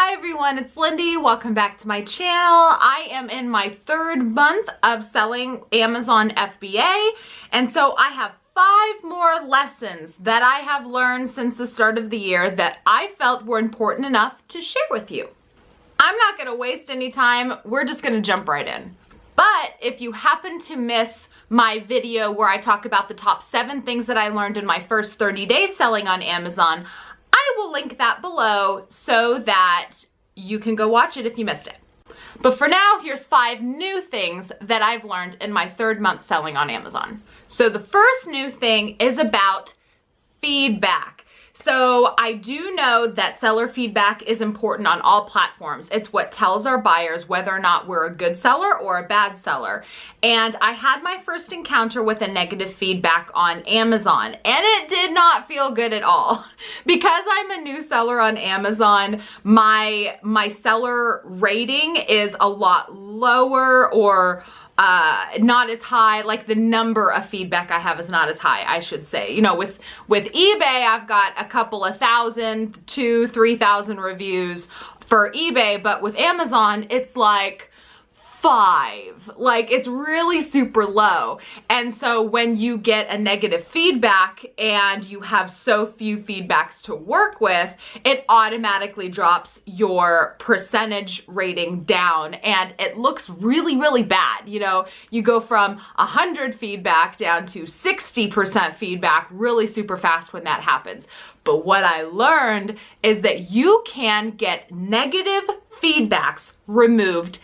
Hi everyone, it's Lindy. Welcome back to my channel. I am in my third month of selling Amazon FBA, and so I have 5 more lessons that I have learned since the start of the year that I felt were important enough to share with you. I'm not going to waste any time. We're just going to jump right in. But if you happen to miss my video where I talk about the top 7 things that I learned in my first 30 days selling on Amazon, I will link that below so that you can go watch it if you missed it. But for now, here's 5 new things that I've learned in my third month selling on Amazon. So the first new thing is about feedback. So I do know that seller feedback is important on all platforms. It's what tells our buyers whether or not we're a good seller or a bad seller. And I had my first encounter with a negative feedback on Amazon, and it did not feel good at all. Because I'm a new seller on Amazon, my seller rating is a lot lower, or not as high. Like the number of feedback I have is not as high, I should say. You know, with eBay, I've got a couple of thousand, 2,000-3,000 reviews for eBay, but with Amazon, it's like 5. Like, it's really super low. And so when you get a negative feedback and you have so few feedbacks to work with, it automatically drops your percentage rating down, and it looks really, really bad. You know, you go from 100 feedback down to 60% feedback really super fast when that happens. But what I learned is that you can get negative feedbacks removed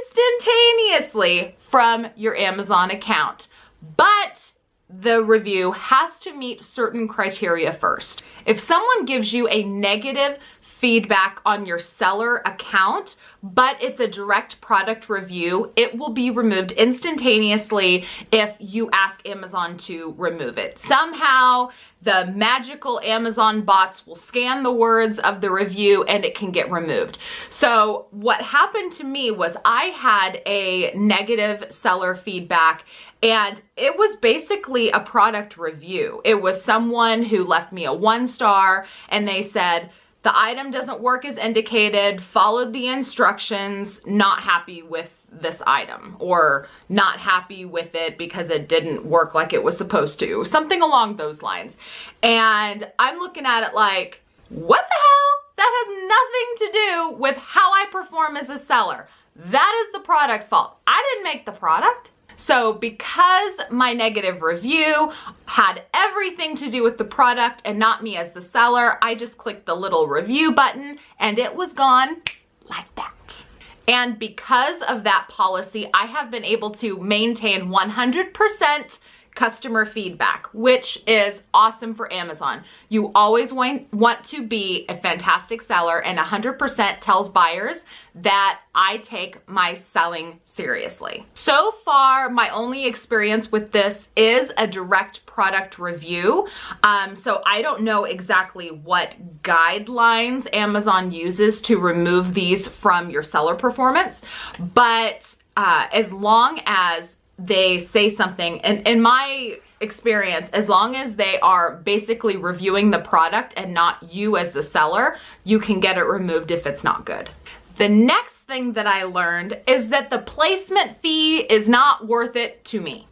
instantaneously from your Amazon account, but the review has to meet certain criteria first. If someone gives you a negative feedback on your seller account, but it's a direct product review, it will be removed instantaneously if you ask Amazon to remove it. Somehow, the magical Amazon bots will scan the words of the review and it can get removed. So what happened to me was I had a negative seller feedback, and it was basically a product review. It was someone who left me a 1-star, and they said, the item doesn't work as indicated, followed the instructions, not happy with this item, or not happy with it because it didn't work like it was supposed to, something along those lines. And I'm looking at it like, what the hell? That has nothing to do with how I perform as a seller. That is the product's fault. I didn't make the product. So because my negative review had everything to do with the product and not me as the seller, I just clicked the little review button and it was gone like that. And because of that policy, I have been able to maintain 100% customer feedback, which is awesome for Amazon. You always want to be a fantastic seller, and 100% tells buyers that I take my selling seriously. So far, my only experience with this is a direct product review. So I don't know exactly what guidelines Amazon uses to remove these from your seller performance, but as long as they say something, and in my experience, as long as they are basically reviewing the product and not you as the seller, you can get it removed if it's not good. The next thing that I learned is that the placement fee is not worth it to me.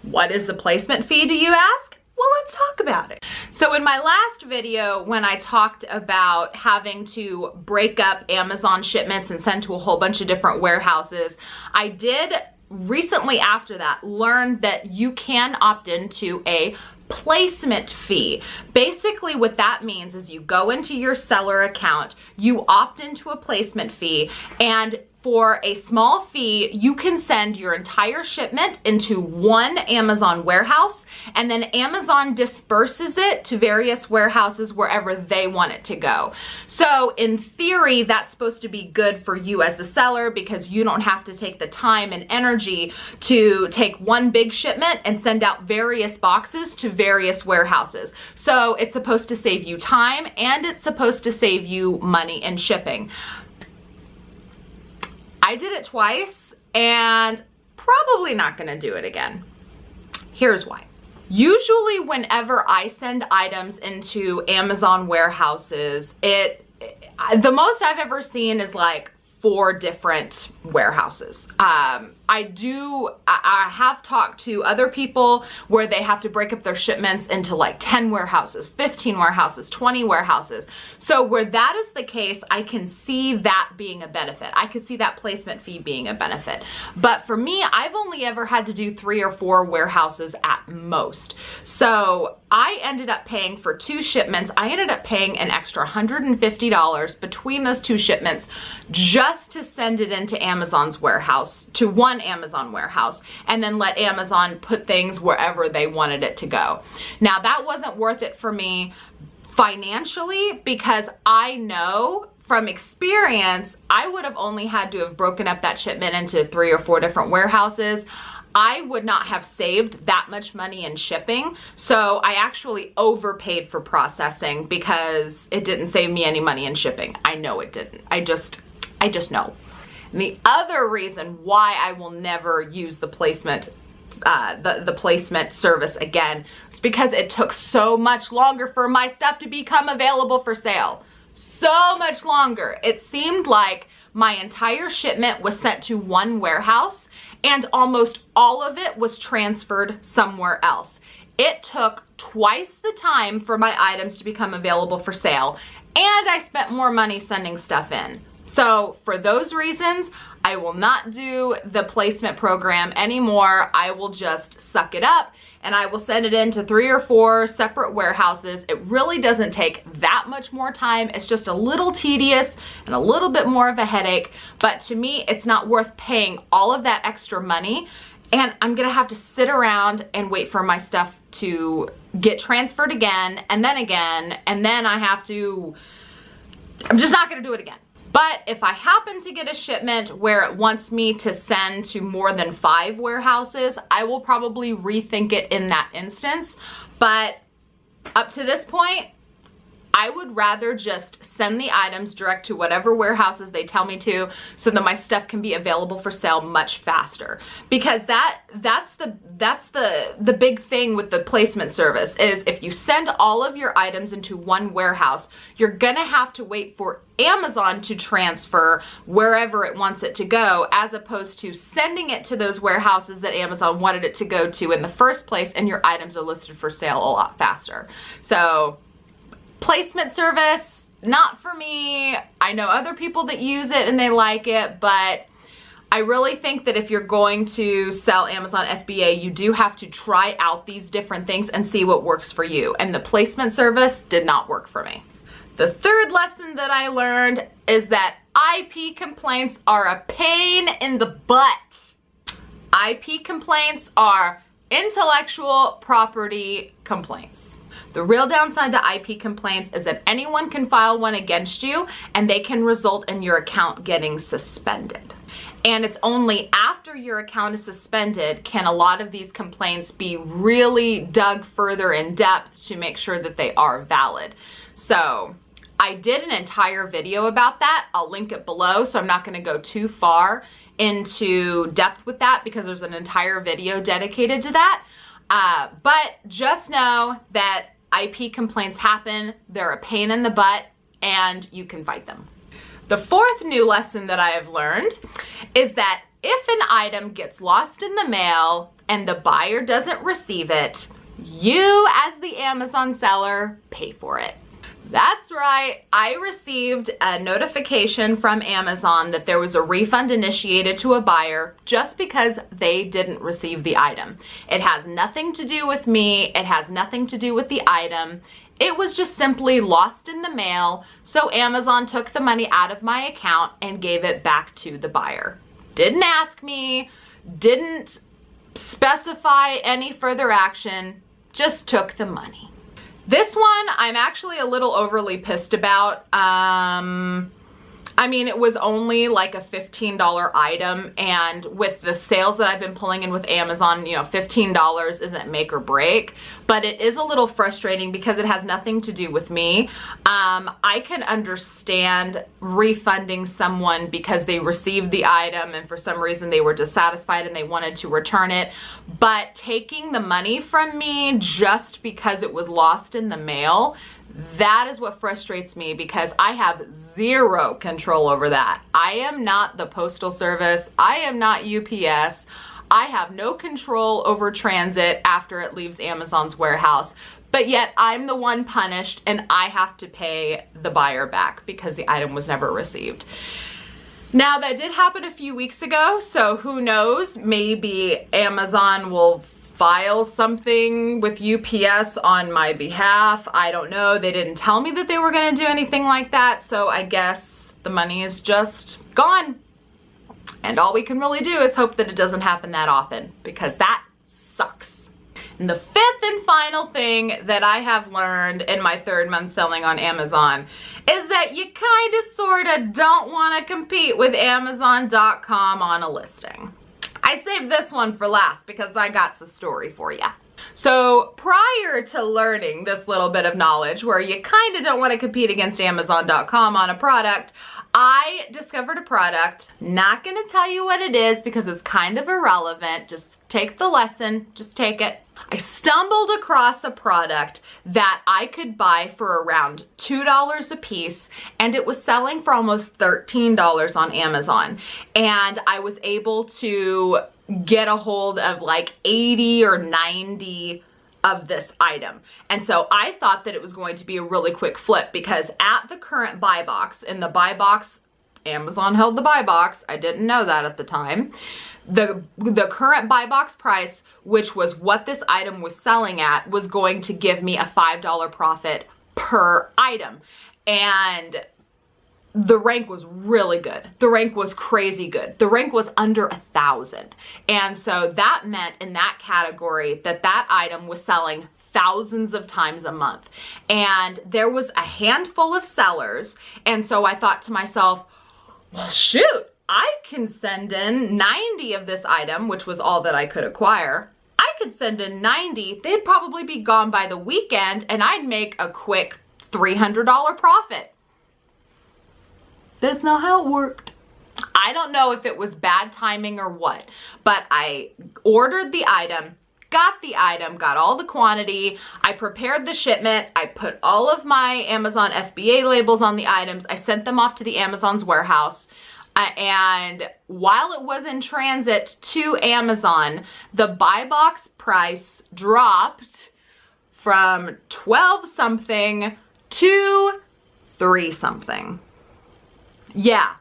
What is the placement fee, do you ask? Well, let's talk about it. So in my last video, when I talked about having to break up Amazon shipments and send to a whole bunch of different warehouses, I did recently after that learned that you can opt into a placement fee. Basically what that means is you go into your seller account, you opt into a placement fee, and for a small fee, you can send your entire shipment into one Amazon warehouse, and then Amazon disperses it to various warehouses wherever they want it to go. So in theory, that's supposed to be good for you as a seller because you don't have to take the time and energy to take one big shipment and send out various boxes to various warehouses. So it's supposed to save you time, and it's supposed to save you money in shipping. I did it twice and probably not gonna do it again. Here's why. Usually whenever I send items into Amazon warehouses, it the most I've ever seen is like 4 different warehouses. I have talked to other people where they have to break up their shipments into like 10 warehouses, 15 warehouses, 20 warehouses. So where that is the case, I can see that being a benefit. I could see that placement fee being a benefit. But for me, I've only ever had to do 3 or 4 warehouses at most. So I ended up paying for 2 shipments. I ended up paying an extra $150 between those 2 shipments just to send it into Amazon's warehouse, to one Amazon warehouse, and then let Amazon put things wherever they wanted it to go. Now that wasn't worth it for me financially, because I know from experience, I would have only had to have broken up that shipment into 3 or 4 different warehouses. I would not have saved that much money in shipping. So I actually overpaid for processing because it didn't save me any money in shipping. I know it didn't. I just know. And the other reason why I will never use the placement the placement service again is because it took so much longer for my stuff to become available for sale. So much longer. It seemed like my entire shipment was sent to one warehouse and almost all of it was transferred somewhere else. It took twice the time for my items to become available for sale, and I spent more money sending stuff in. So for those reasons, I will not do the placement program anymore. I will just suck it up and I will send it into 3 or 4 separate warehouses. It really doesn't take that much more time. It's just a little tedious and a little bit more of a headache. But to me, it's not worth paying all of that extra money. And I'm gonna have to sit around and wait for my stuff to get transferred again, and then I'm just not gonna do it again. But if I happen to get a shipment where it wants me to send to more than 5 warehouses, I will probably rethink it in that instance. But up to this point, I would rather just send the items direct to whatever warehouses they tell me to, so that my stuff can be available for sale much faster. Because that's the big thing with the placement service, is if you send all of your items into one warehouse, you're gonna have to wait for Amazon to transfer wherever it wants it to go, as opposed to sending it to those warehouses that Amazon wanted it to go to in the first place, and your items are listed for sale a lot faster. So placement service, not for me. I know other people that use it and they like it, but I really think that if you're going to sell Amazon FBA, you do have to try out these different things and see what works for you. And the placement service did not work for me. The third lesson that I learned is that IP complaints are a pain in the butt. IP complaints are intellectual property complaints. The real downside to IP complaints is that anyone can file one against you and they can result in your account getting suspended. And it's only after your account is suspended can a lot of these complaints be really dug further in depth to make sure that they are valid. So I did an entire video about that. I'll link it below, so I'm not going to go too far into depth with that because there's an entire video dedicated to that. But just know that IP complaints happen, they're a pain in the butt, and you can fight them. The fourth new lesson that I have learned is that if an item gets lost in the mail and the buyer doesn't receive it, you as the Amazon seller pay for it. That's right, I received a notification from Amazon that there was a refund initiated to a buyer just because they didn't receive the item. It has nothing to do with me, it has nothing to do with the item. It was just simply lost in the mail, so Amazon took the money out of my account and gave it back to the buyer. Didn't ask me, didn't specify any further action, just took the money. This one, I'm actually a little overly pissed about. I mean, it was only like a $15 item, and with the sales that I've been pulling in with Amazon, you know, $15 isn't make or break, but it is a little frustrating because it has nothing to do with me. I can understand refunding someone because they received the item and for some reason they were dissatisfied and they wanted to return it, but taking the money from me just because it was lost in the mail, That is what frustrates me because I have zero control over that. I am not the Postal Service. I am not UPS. I have no control over transit after it leaves Amazon's warehouse, but yet I'm the one punished and I have to pay the buyer back because the item was never received. Now that did happen a few weeks ago, so who knows, maybe Amazon will file something with UPS on my behalf. I don't know. They didn't tell me that they were going to do anything like that, so I guess the money is just gone. And all we can really do is hope that it doesn't happen that often, because that sucks. And the fifth and final thing that I have learned in my 3rd month selling on Amazon is that you kind of sort of don't want to compete with Amazon.com on a listing. I saved this one for last because I got a story for you. So prior to learning this little bit of knowledge where you kind of don't want to compete against Amazon.com on a product, I discovered a product. Not going to tell you what it is because it's kind of irrelevant. Just take the lesson, just take it. I stumbled across a product that I could buy for around $2 a piece, and it was selling for almost $13 on Amazon. And I was able to get a hold of like 80 or 90 of this item. And so I thought that it was going to be a really quick flip because at the current buy box, in the buy box, Amazon held the buy box. I didn't know that at the time. The current buy box price, which was what this item was selling at, was going to give me a $5 profit per item. And the rank was really good. The rank was crazy good. The rank was under 1,000. And so that meant in that category that that item was selling thousands of times a month. And there was a handful of sellers. And so I thought to myself, well, shoot, I can send in 90 of this item, which was all that I could acquire. I could send in 90. They'd probably be gone by the weekend and I'd make a quick $300 profit. That's not how it worked. I don't know if it was bad timing or what, but I ordered the item, got the item, got all the quantity. I prepared the shipment. I put all of my Amazon FBA labels on the items. I sent them off to the Amazon's warehouse. And while it was in transit to Amazon, the buy box price dropped from 12 something to 3 something. Yeah,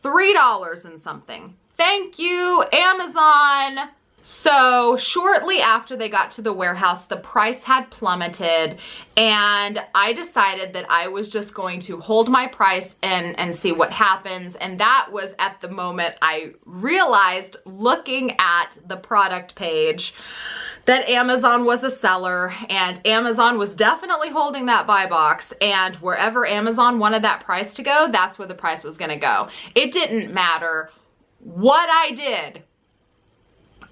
$3 and something. Thank you, Amazon. So shortly after they got to the warehouse, the price had plummeted and I decided that I was just going to hold my price and see what happens. And that was at the moment I realized, looking at the product page, that Amazon was a seller and Amazon was definitely holding that buy box, and wherever Amazon wanted that price to go, that's where the price was gonna go. It didn't matter what I did.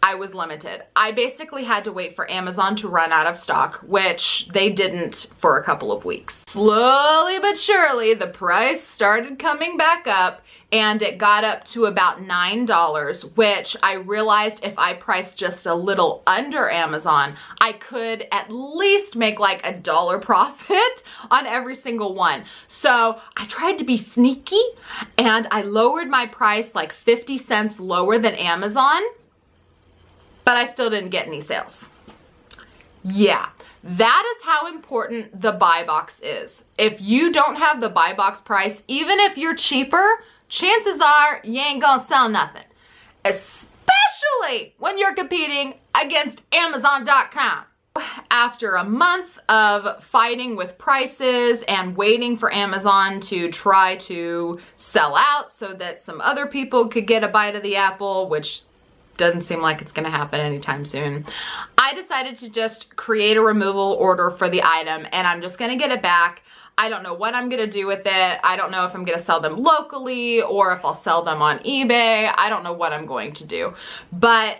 I was limited. I basically had to wait for Amazon to run out of stock, which they didn't for a couple of weeks. Slowly but surely, the price started coming back up and it got up to about $9, which I realized if I priced just a little under Amazon, I could at least make like $1 profit on every single one. So I tried to be sneaky and I lowered my price like 50 cents lower than Amazon, but I still didn't get any sales. Yeah, that is how important the buy box is. If you don't have the buy box price, even if you're cheaper, chances are you ain't gonna sell nothing. Especially when you're competing against Amazon.com. After a month of fighting with prices and waiting for Amazon to try to sell out so that some other people could get a bite of the apple, which doesn't seem like it's gonna happen anytime soon, I decided to just create a removal order for the item and I'm just gonna get it back. I don't know what I'm gonna do with it. I don't know if I'm gonna sell them locally or if I'll sell them on eBay. I don't know what I'm going to do. But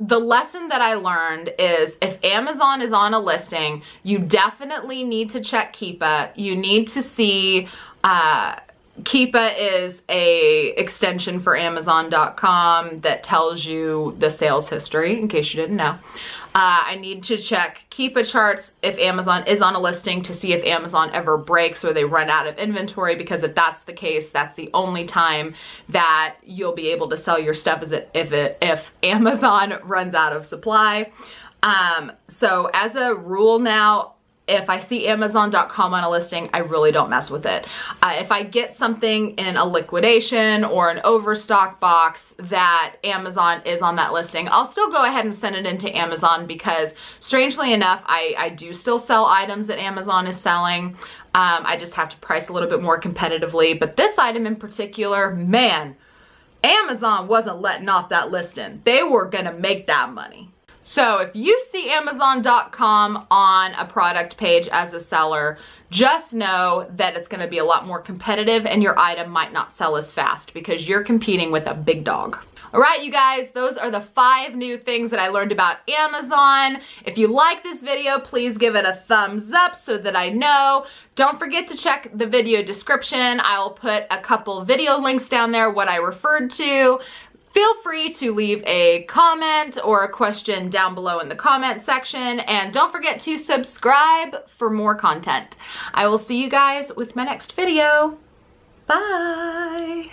the lesson that I learned is if Amazon is on a listing, you definitely need to check Keepa. You need to see Keepa is a extension for Amazon.com that tells you the sales history, in case you didn't know. I need to check Keepa charts if Amazon is on a listing to see if Amazon ever breaks or they run out of inventory, because if that's the case, that's the only time that you'll be able to sell your stuff, is if Amazon runs out of supply. So as a rule now, if I see Amazon.com on a listing, I really don't mess with it. If I get something in a liquidation or an overstock box that Amazon is on that listing, I'll still go ahead and send it into Amazon, because strangely enough, I do still sell items that Amazon is selling. I just have to price a little bit more competitively. But this item in particular, man, Amazon wasn't letting off that listing. They were gonna make that money. So if you see Amazon.com on a product page as a seller, just know that it's going to be a lot more competitive and your item might not sell as fast because you're competing with a big dog. All right, you guys, those are the 5 new things that I learned about Amazon. If you like this video, please give it a thumbs up so that I know. Don't forget to check the video description. I'll put a couple video links down there, what I referred to. Feel free to leave a comment or a question down below in the comment section, and don't forget to subscribe for more content. I will see you guys with my next video. Bye!